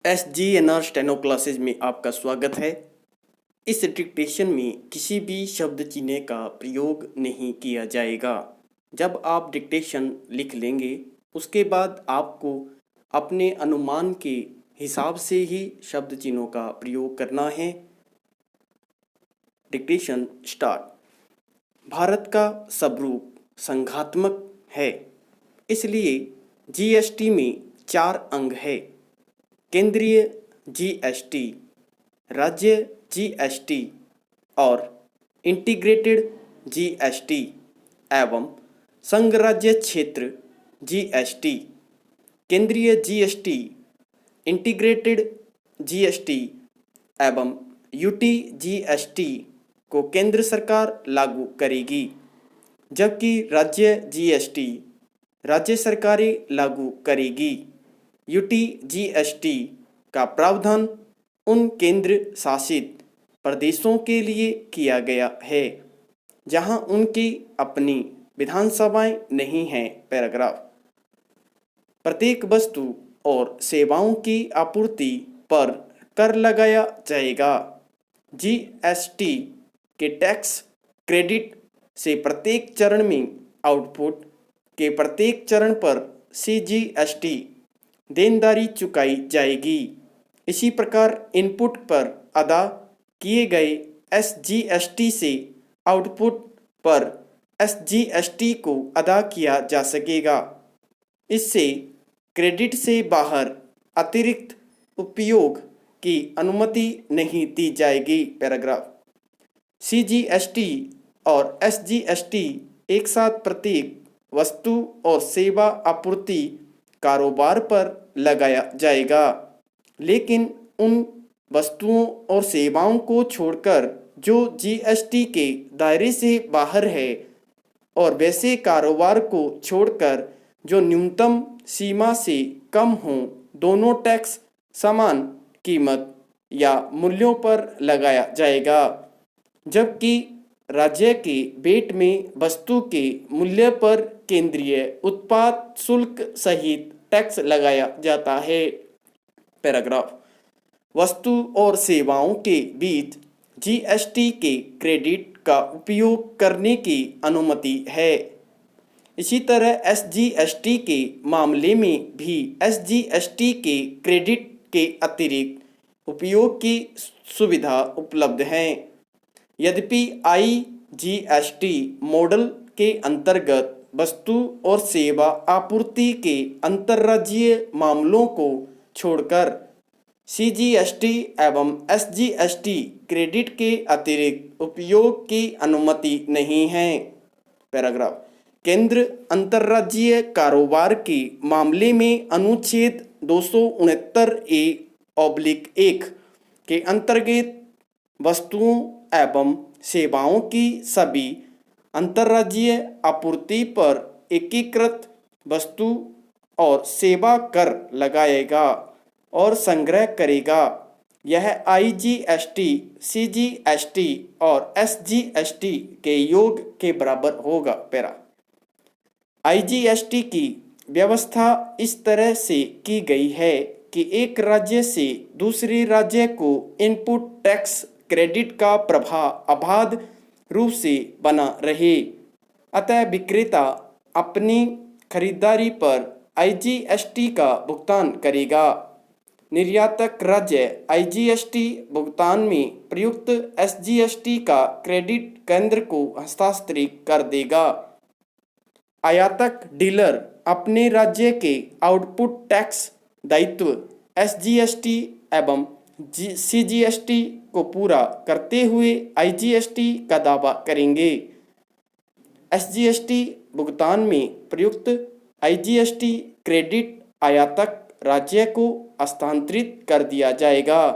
SGNR steno classes में आपका स्वागत है। इस डिक्टेशन में किसी भी शब्द चिन्ह का प्रयोग नहीं किया जाएगा। जब आप डिक्टेशन लिख लेंगे उसके बाद आपको अपने अनुमान के हिसाब से ही शब्द चिन्हों का प्रयोग करना है। Dictation start. भारत का स्वरूप संघात्मक है, इसलिए जीएसटी में 4 अंग है। केंद्रीय जीएसटी, राज्य जीएसटी और इंटीग्रेटेड जीएसटी एवं संघ राज्य क्षेत्र जीएसटी। केंद्रीय जीएसटी, इंटीग्रेटेड जीएसटी एवं यूटी जीएसटी को केंद्र सरकार लागू करेगी, जबकि राज्य जीएसटी राज्य सरकारें लागू करेगी। यूटी जीएसटी का प्रावधान उन केंद्र शासित प्रदेशों के लिए किया गया है जहां उनकी अपनी विधानसभाएं नहीं हैं। पैराग्राफ। प्रत्येक वस्तु और सेवाओं की आपूर्ति पर कर लगाया जाएगा। जीएसटी के टैक्स क्रेडिट से प्रत्येक चरण में आउटपुट के प्रत्येक चरण पर सीजीएसटी देनदारी चुकाई जाएगी। इसी प्रकार इनपुट पर अदा किए गए एसजीएसटी से आउटपुट पर एसजीएसटी को अदा किया जा सकेगा। इससे क्रेडिट से बाहर अतिरिक्त उपयोग की अनुमति नहीं दी जाएगी। पैराग्राफ। सीजीएसटी और एसजीएसटी एक साथ प्रत्येक वस्तु और सेवा आपूर्ति कारोबार पर लगाया जाएगा, लेकिन उन वस्तुओं और सेवाओं को छोड़कर जो जीएसटी के दायरे से बाहर है और वैसे कारोबार को छोड़कर जो न्यूनतम सीमा से कम हों, दोनों टैक्स समान कीमत या मूल्यों पर लगाया जाएगा, जबकि राज्य के वेट में वस्तु के मूल्य पर केंद्रीय उत्पाद शुल्क सहित टैक्स लगाया जाता है। पैराग्राफ। वस्तु और सेवाओं के बीच जीएसटी के क्रेडिट का उपयोग करने की अनुमति है। इसी तरह एसजीएसटी के मामले में भी एसजीएसटी के क्रेडिट के अतिरिक्त उपयोग की सुविधा उपलब्ध है। यद्यपि आईजीएसटी मॉडल के अंतर्गत वस्तु और सेवा आपूर्ति के अंतर्राज्यीय मामलों को छोड़कर सीजीएसटी एवं एसजीएसटी क्रेडिट के अतिरिक्त उपयोग की अनुमति नहीं है। पैराग्राफ। केंद्र अंतर्राज्यीय कारोबार के मामले में अनुच्छेद 269A/1 के अंतर्गत वस्तुओं एवं सेवाओं की सभी अंतर्राज्यीय आपूर्ति पर एकीकृत वस्तु और सेवा कर लगाएगा और संग्रह करेगा। यह आईजीएसटी, सीजीएसटी और एसजीएसटी के योग के बराबर होगा। पैरा। आईजीएसटी की व्यवस्था इस तरह से की गई है कि एक राज्य से दूसरे राज्य को इनपुट टैक्स क्रेडिट का प्रभाव अबाध रूप से बना रहे। अतः विक्रेता अपनी खरीदारी पर आईजीएसटी का भुगतान करेगा। निर्यातक राज्य आईजीएसटी भुगतान में प्रयुक्त एसजीएसटी का क्रेडिट केंद्र को हस्तांतरित कर देगा। आयातक डीलर अपने राज्य के आउटपुट टैक्स दायित्व एसजीएसटी एवं सीजीएसटी को पूरा करते हुए आईजीएसटी का दावा करेंगे। एसजीएसटी भुगतान में प्रयुक्त आईजीएसटी क्रेडिट आयातक राज्य को हस्तांतरित कर दिया जाएगा।